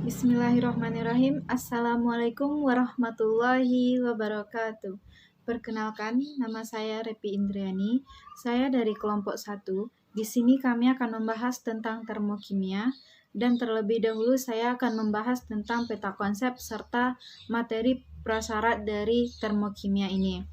Bismillahirrahmanirrahim. Assalamualaikum warahmatullahi wabarakatuh. Perkenalkan, nama saya Repi Indriani. Saya dari kelompok 1. Di sini kami akan membahas tentang termokimia dan terlebih dahulu saya akan membahas tentang peta konsep serta materi prasyarat dari termokimia ini.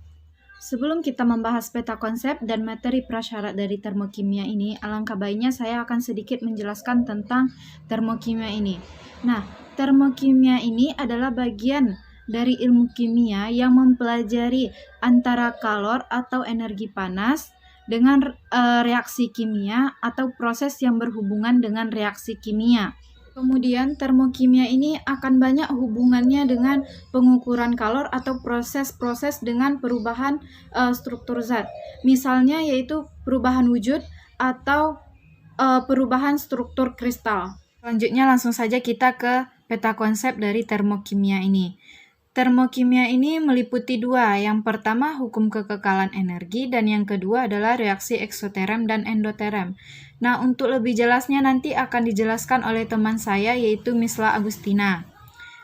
Sebelum kita membahas peta konsep dan materi prasyarat dari termokimia ini, alangkah baiknya saya akan sedikit menjelaskan tentang termokimia ini. Nah, termokimia ini adalah bagian dari ilmu kimia yang mempelajari antara kalor atau energi panas dengan reaksi kimia atau proses yang berhubungan dengan reaksi kimia. Kemudian termokimia ini akan banyak hubungannya dengan pengukuran kalor atau proses-proses dengan perubahan struktur zat. Misalnya yaitu perubahan wujud atau perubahan struktur kristal. Selanjutnya langsung saja kita ke peta konsep dari termokimia ini. Termokimia ini meliputi dua. Yang pertama hukum kekekalan energi dan yang kedua adalah reaksi eksoterem dan endoterem. Nah, untuk lebih jelasnya nanti akan dijelaskan oleh teman saya yaitu Misla Agustina.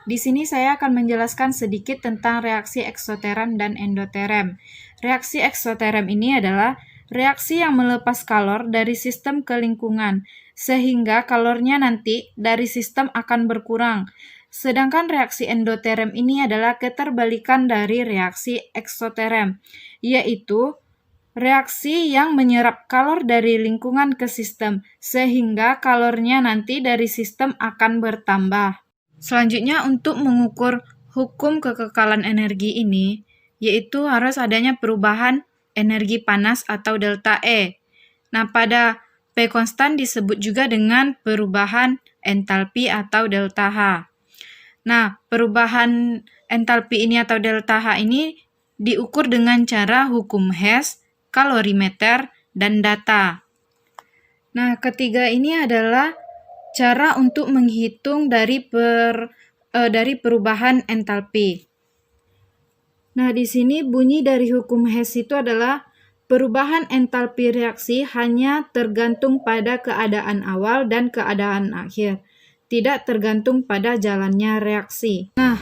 Di sini saya akan menjelaskan sedikit tentang reaksi eksoterem dan endoterem. Reaksi eksoterem ini adalah reaksi yang melepas kalor dari sistem ke lingkungan, sehingga kalornya nanti dari sistem akan berkurang. Sedangkan reaksi endoterem ini adalah keterbalikan dari reaksi eksoterem, yaitu reaksi yang menyerap kalor dari lingkungan ke sistem, sehingga kalornya nanti dari sistem akan bertambah. Selanjutnya untuk mengukur hukum kekekalan energi ini, yaitu harus adanya perubahan energi panas atau delta E. Nah, pada P konstan disebut juga dengan perubahan entalpi atau delta H. Nah, perubahan entalpi ini atau delta H ini diukur dengan cara hukum Hess, kalorimeter, dan data. Nah, ketiga ini adalah cara untuk menghitung dari perubahan entalpi. Nah, di sini bunyi dari hukum Hess itu adalah perubahan entalpi reaksi hanya tergantung pada keadaan awal dan keadaan akhir, tidak tergantung pada jalannya reaksi. Nah,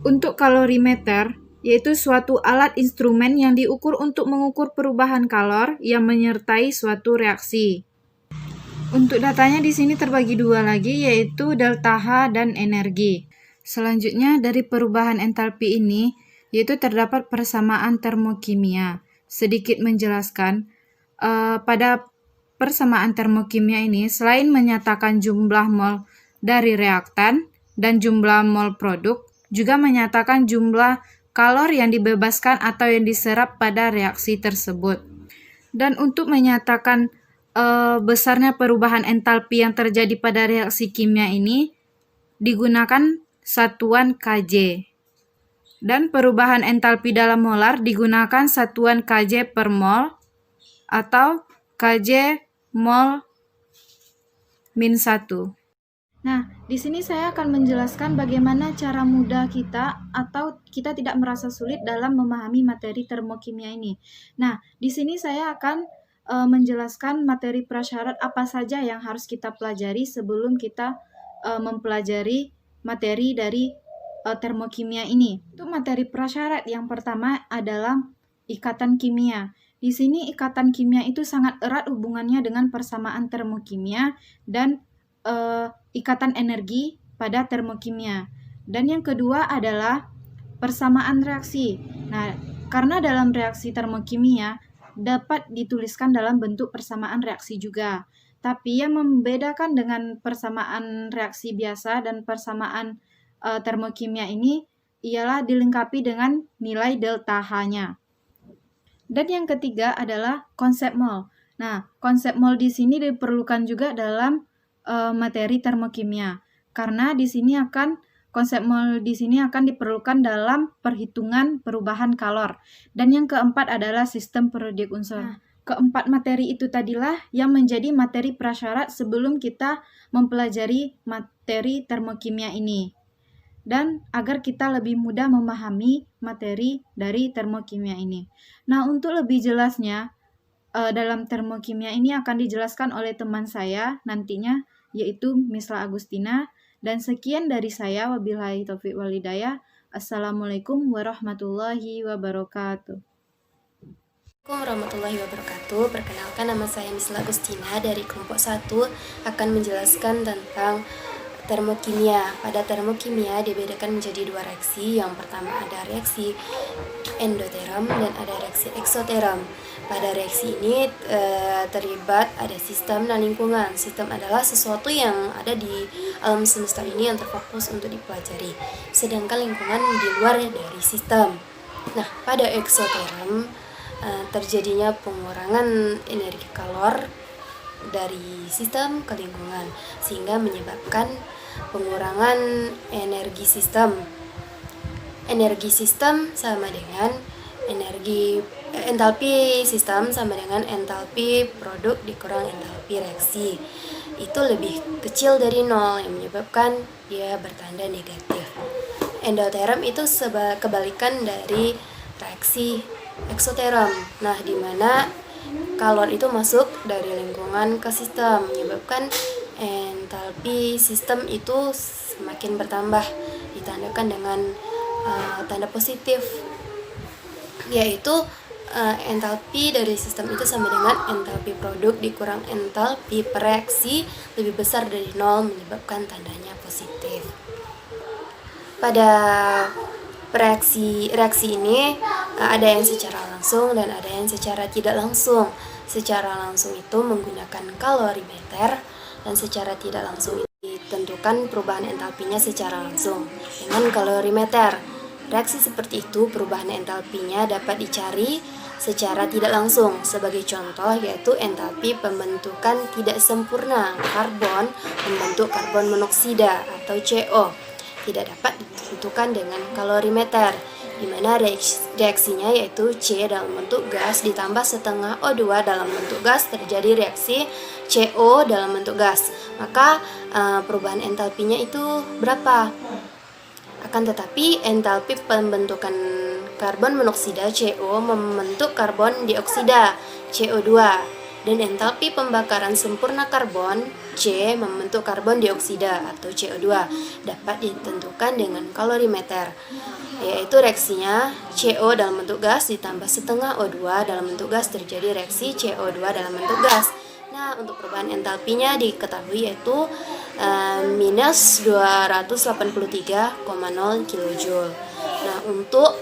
untuk kalorimeter, yaitu suatu alat instrumen yang diukur untuk mengukur perubahan kalor yang menyertai suatu reaksi. Untuk datanya di sini terbagi dua lagi, yaitu delta H dan energi. Selanjutnya dari perubahan entalpi ini, yaitu terdapat persamaan termokimia. Sedikit menjelaskan, pada persamaan termokimia ini, selain menyatakan jumlah mol dari reaktan dan jumlah mol produk, juga menyatakan jumlah kalor yang dibebaskan atau yang diserap pada reaksi tersebut. Dan untuk menyatakan besarnya perubahan entalpi yang terjadi pada reaksi kimia ini, digunakan satuan Kj. Dan perubahan entalpi dalam molar digunakan satuan Kj per mol atau Kj mol min 1. Nah, di sini saya akan menjelaskan bagaimana cara mudah kita atau kita tidak merasa sulit dalam memahami materi termokimia ini. Nah, di sini saya akan menjelaskan materi prasyarat apa saja yang harus kita pelajari sebelum kita mempelajari materi dari termokimia ini. Untuk materi prasyarat yang pertama adalah ikatan kimia. Di sini ikatan kimia itu sangat erat hubungannya dengan persamaan termokimia dan ikatan energi pada termokimia. Dan yang kedua adalah persamaan reaksi. Nah, karena dalam reaksi termokimia dapat dituliskan dalam bentuk persamaan reaksi juga. Tapi yang membedakan dengan persamaan reaksi biasa dan persamaan termokimia ini ialah dilengkapi dengan nilai delta H-nya. Dan yang ketiga adalah konsep mol. Nah, konsep mol di sini diperlukan juga dalam materi termokimia, karena di sini konsep mol di sini akan diperlukan dalam perhitungan perubahan kalor. Dan yang keempat adalah sistem periodik unsur. Nah, keempat materi itu tadilah yang menjadi materi prasyarat sebelum kita mempelajari materi termokimia ini. Dan agar kita lebih mudah memahami materi dari termokimia ini. Nah, untuk lebih jelasnya, dalam termokimia ini akan dijelaskan oleh teman saya nantinya, yaitu Misla Agustina. Dan sekian dari saya, wabillahi taufiq wal hidayah. Assalamualaikum warahmatullahi wabarakatuh. Assalamualaikum warahmatullahi wabarakatuh. Perkenalkan, nama saya Misla Agustina dari kelompok 1 akan menjelaskan tentang termokimia. Pada termokimia dibedakan menjadi dua reaksi. Yang pertama ada reaksi endoterm dan ada reaksi eksoterm. Pada reaksi ini terlibat ada sistem dan lingkungan. Sistem adalah sesuatu yang ada di alam semesta ini yang terfokus untuk dipelajari. Sedangkan lingkungan di luar dari sistem. Nah, pada eksoterm terjadinya pengurangan energi kalor dari sistem ke lingkungan sehingga menyebabkan pengurangan energi sistem. Energi sistem sama dengan entalpi sistem sama dengan entalpi produk dikurang entalpi reaksi. Itu lebih kecil dari 0 yang menyebabkan dia bertanda negatif. Endoterm itu kebalikan dari reaksi eksoterm. Nah, di mana kalor itu masuk dari lingkungan ke sistem, menyebabkan entalpi sistem itu semakin bertambah, ditandakan dengan tanda positif, yaitu entalpi dari sistem itu sama dengan entalpi produk dikurang entalpi reaksi lebih besar dari 0, menyebabkan tandanya positif. Pada reaksi ini ada yang secara langsung dan ada yang secara tidak langsung. Secara langsung itu menggunakan kalorimeter dan secara tidak langsung ditentukan perubahan entalpinya secara langsung dengan kalorimeter. Reaksi seperti itu perubahan entalpinya dapat dicari secara tidak langsung. Sebagai contoh yaitu entalpi pembentukan tidak sempurna karbon membentuk karbon monoksida atau CO. Tidak dapat ditentukan dengan kalorimeter, di mana reaksinya yaitu C dalam bentuk gas ditambah setengah O2 dalam bentuk gas terjadi reaksi CO dalam bentuk gas. Maka perubahan entalpinya itu berapa? Akan tetapi entalpi pembentukan karbon monoksida CO membentuk karbon dioksida CO2 dan entalpi pembakaran sempurna karbon C membentuk karbon dioksida atau CO2 dapat ditentukan dengan kalorimeter, yaitu reaksinya CO dalam bentuk gas ditambah setengah O2 dalam bentuk gas terjadi reaksi CO2 dalam bentuk gas. Nah, untuk perubahan entalpinya diketahui yaitu minus 283,0 kJ. Nah, untuk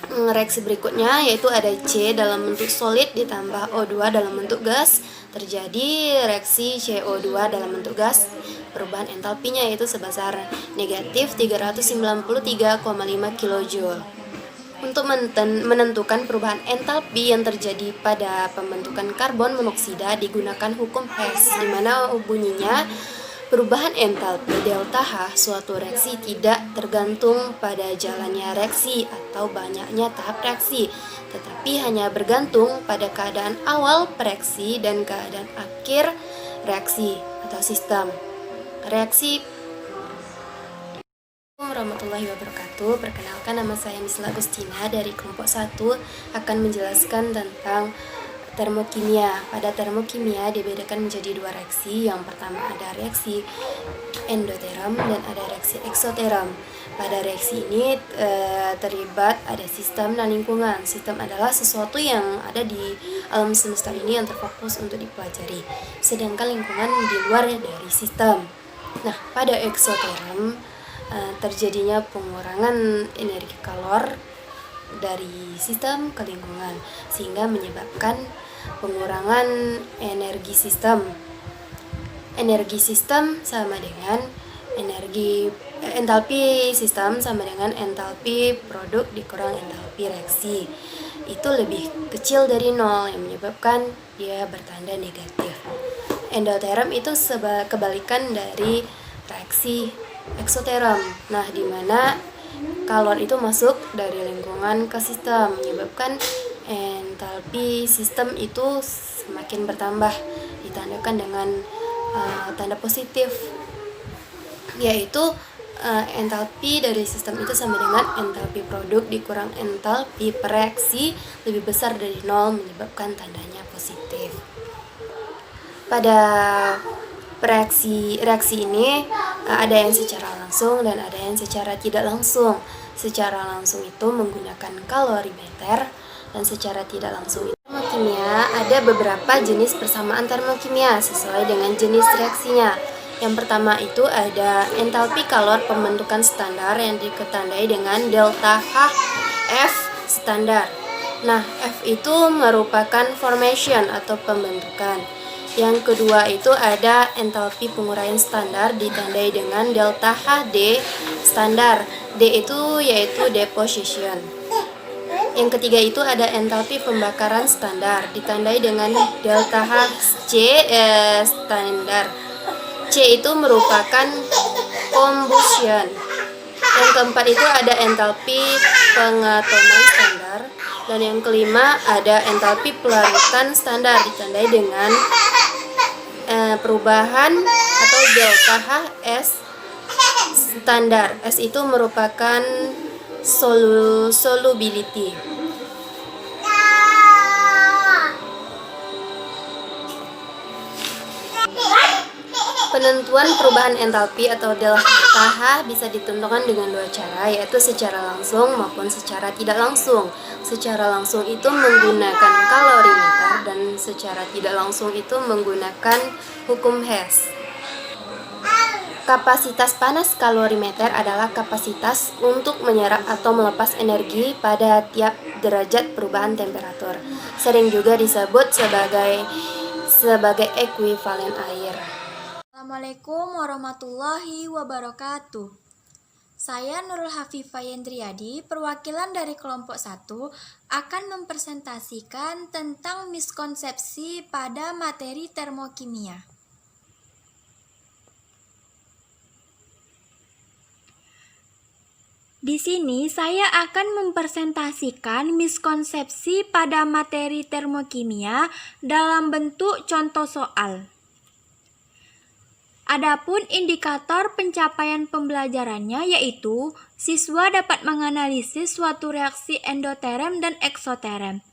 reaksi berikutnya yaitu ada C dalam bentuk solid ditambah O2 dalam bentuk gas terjadi reaksi CO2 dalam bentuk gas. Perubahan entalpinya yaitu sebesar negatif 393,5 kJ. Untuk menentukan perubahan entalpi yang terjadi pada pembentukan karbon monoksida digunakan hukum Hess, di mana bunyinya perubahan entalpi delta H suatu reaksi tidak tergantung pada jalannya reaksi atau banyaknya tahap reaksi, tetapi hanya bergantung pada keadaan awal reaksi dan keadaan akhir reaksi atau sistem reaksi. Warahmatullahi wabarakatuh. Perkenalkan, nama saya Misla Agustina dari kelompok 1 akan menjelaskan tentang termokimia. Pada termokimia dibedakan menjadi dua reaksi. Yang pertama ada reaksi endoterm dan ada reaksi eksoterm. Pada reaksi ini terlibat ada sistem dan lingkungan. Sistem adalah sesuatu yang ada di alam semesta ini yang terfokus untuk dipelajari. Sedangkan lingkungan di luar dari sistem. Nah, pada eksoterm terjadinya pengurangan energi kalor dari sistem ke lingkungan sehingga menyebabkan pengurangan energi sistem. Energi sistem sama dengan entalpi sistem sama dengan entalpi produk dikurang entalpi reaksi. Itu lebih kecil dari 0 yang menyebabkan dia bertanda negatif. Endoterm itu kebalikan dari reaksi eksoterm. Nah, di mana kalor itu masuk dari lingkungan ke sistem, menyebabkan entalpi sistem itu semakin bertambah, ditandakan dengan tanda positif, yaitu entalpi dari sistem itu sama dengan entalpi produk dikurang entalpi reaksi lebih besar dari 0, menyebabkan tandanya positif. Pada reaksi ini Ada yang secara langsung dan ada yang secara tidak langsung. Secara langsung itu menggunakan kalorimeter dan secara tidak langsung itu termokimia. Ada beberapa jenis persamaan termokimia sesuai dengan jenis reaksinya. Yang pertama itu ada entalpi kalor pembentukan standar yang diketandai dengan delta H F standar. Nah, F itu merupakan formation atau pembentukan. Yang kedua itu ada entalpi penguraian standar ditandai dengan delta HD standar. D itu yaitu deposition. Yang ketiga itu ada entalpi pembakaran standar ditandai dengan delta HC standar. C itu merupakan combustion. Yang keempat itu ada entalpi pengatoman standar. Dan yang kelima ada entalpi pelarutan standar ditandai dengan perubahan atau delta HS standar. S itu merupakan solubility. Penentuan perubahan entalpi atau delta H bisa ditentukan dengan dua cara, yaitu secara langsung maupun secara tidak langsung. Secara langsung itu menggunakan kalorimeter dan secara tidak langsung itu menggunakan hukum Hess. Kapasitas panas kalorimeter adalah kapasitas untuk menyerap atau melepas energi pada tiap derajat perubahan temperatur. Sering juga disebut sebagai ekuivalen air. Assalamualaikum warahmatullahi wabarakatuh. Saya Nurul Hafifah Yendriyadi, perwakilan dari kelompok 1, akan mempresentasikan tentang miskonsepsi pada materi termokimia. Di sini saya akan mempresentasikan miskonsepsi pada materi termokimia dalam bentuk contoh soal. Adapun indikator pencapaian pembelajarannya yaitu siswa dapat menganalisis suatu reaksi endoterem dan eksoterem.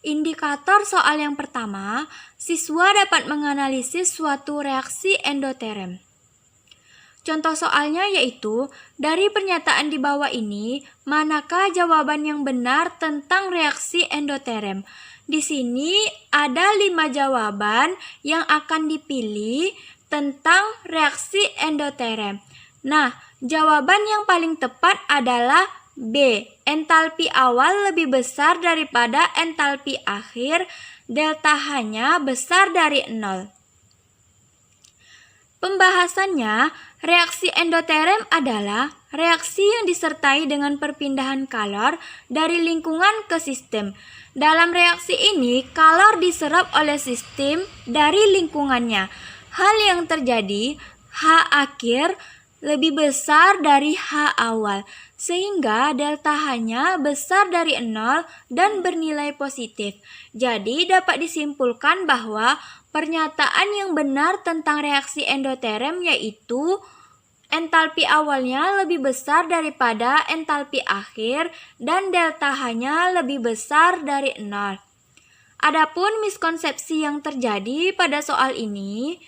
Indikator soal yang pertama, siswa dapat menganalisis suatu reaksi endoterem. Contoh soalnya yaitu, dari pernyataan di bawah ini, manakah jawaban yang benar tentang reaksi endoterem? Di sini ada 5 jawaban yang akan dipilih tentang reaksi endoterem. Nah, jawaban yang paling tepat adalah B. Entalpi awal lebih besar daripada entalpi akhir, delta H-nya besar dari 0. Pembahasannya, reaksi endoterem adalah reaksi yang disertai dengan perpindahan kalor dari lingkungan ke sistem. Dalam reaksi ini, kalor diserap oleh sistem dari lingkungannya. Hal yang terjadi, H akhir lebih besar dari H awal, sehingga delta H-nya besar dari 0 dan bernilai positif. Jadi dapat disimpulkan bahwa pernyataan yang benar tentang reaksi endoterem yaitu entalpi awalnya lebih besar daripada entalpi akhir dan delta H-nya lebih besar dari 0. Adapun miskonsepsi yang terjadi pada soal ini,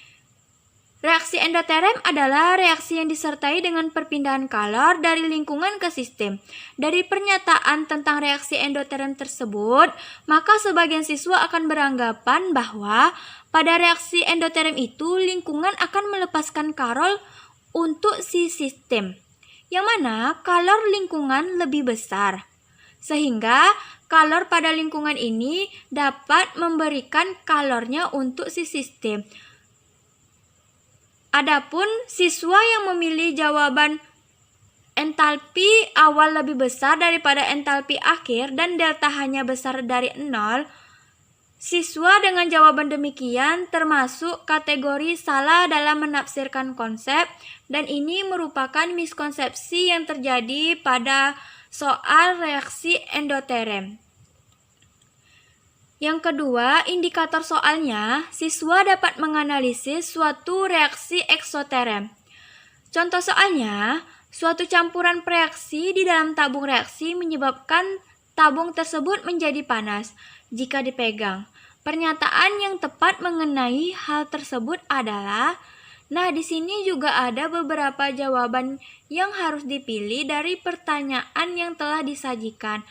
reaksi endoterem adalah reaksi yang disertai dengan perpindahan kalor dari lingkungan ke sistem. Dari pernyataan tentang reaksi endoterem tersebut, maka sebagian siswa akan beranggapan bahwa pada reaksi endoterem itu lingkungan akan melepaskan kalor untuk si sistem, yang mana kalor lingkungan lebih besar. Sehingga kalor pada lingkungan ini dapat memberikan kalornya untuk si sistem. Adapun siswa yang memilih jawaban entalpi awal lebih besar daripada entalpi akhir dan delta H-nya besar dari 0, siswa dengan jawaban demikian termasuk kategori salah dalam menafsirkan konsep, dan ini merupakan miskonsepsi yang terjadi pada soal reaksi endoterem. Yang kedua, indikator soalnya, siswa dapat menganalisis suatu reaksi eksoterem. Contoh soalnya, suatu campuran reaksi di dalam tabung reaksi menyebabkan tabung tersebut menjadi panas jika dipegang. Pernyataan yang tepat mengenai hal tersebut adalah, Nah, di sini juga ada beberapa jawaban yang harus dipilih dari pertanyaan yang telah disajikan.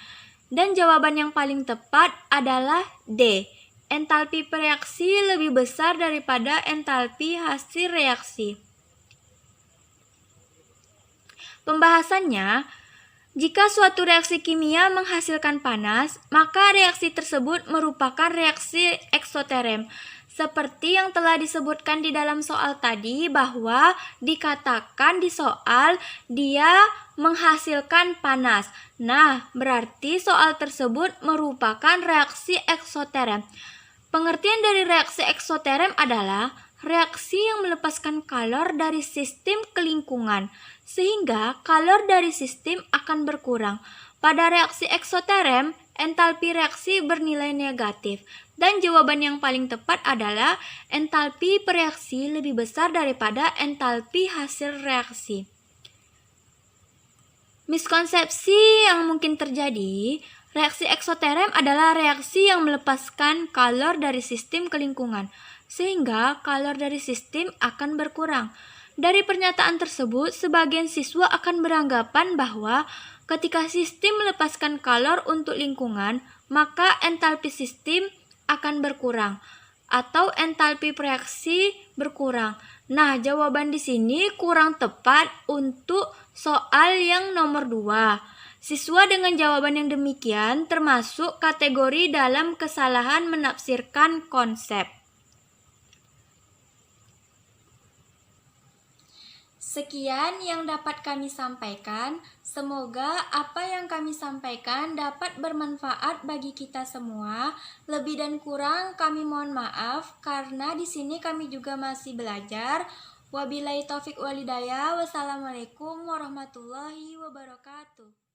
Dan jawaban yang paling tepat adalah D. Entalpi reaksi lebih besar daripada entalpi hasil reaksi. Pembahasannya, jika suatu reaksi kimia menghasilkan panas, maka reaksi tersebut merupakan reaksi eksoterm. Seperti yang telah disebutkan di dalam soal tadi bahwa dikatakan di soal dia menghasilkan panas. Nah, berarti soal tersebut merupakan reaksi eksoterm. Pengertian dari reaksi eksoterm adalah reaksi yang melepaskan kalor dari sistem ke lingkungan, sehingga kalor dari sistem akan berkurang. Pada reaksi eksoterm, entalpi reaksi bernilai negatif, dan jawaban yang paling tepat adalah entalpi reaksi lebih besar daripada entalpi hasil reaksi. Miskonsepsi yang mungkin terjadi, reaksi eksoterm adalah reaksi yang melepaskan kalor dari sistem ke lingkungan, sehingga kalor dari sistem akan berkurang. Dari pernyataan tersebut, sebagian siswa akan beranggapan bahwa ketika sistem melepaskan kalor untuk lingkungan, maka entalpi sistem akan berkurang atau entalpi reaksi berkurang. Nah, jawaban di sini kurang tepat untuk soal yang nomor 2. Siswa dengan jawaban yang demikian termasuk kategori dalam kesalahan menafsirkan konsep. Sekian yang dapat kami sampaikan. Semoga apa yang kami sampaikan dapat bermanfaat bagi kita semua. Lebih dan kurang kami mohon maaf karena di sini kami juga masih belajar. Wabillahi taufik walhidayah. Wassalamualaikum warahmatullahi wabarakatuh.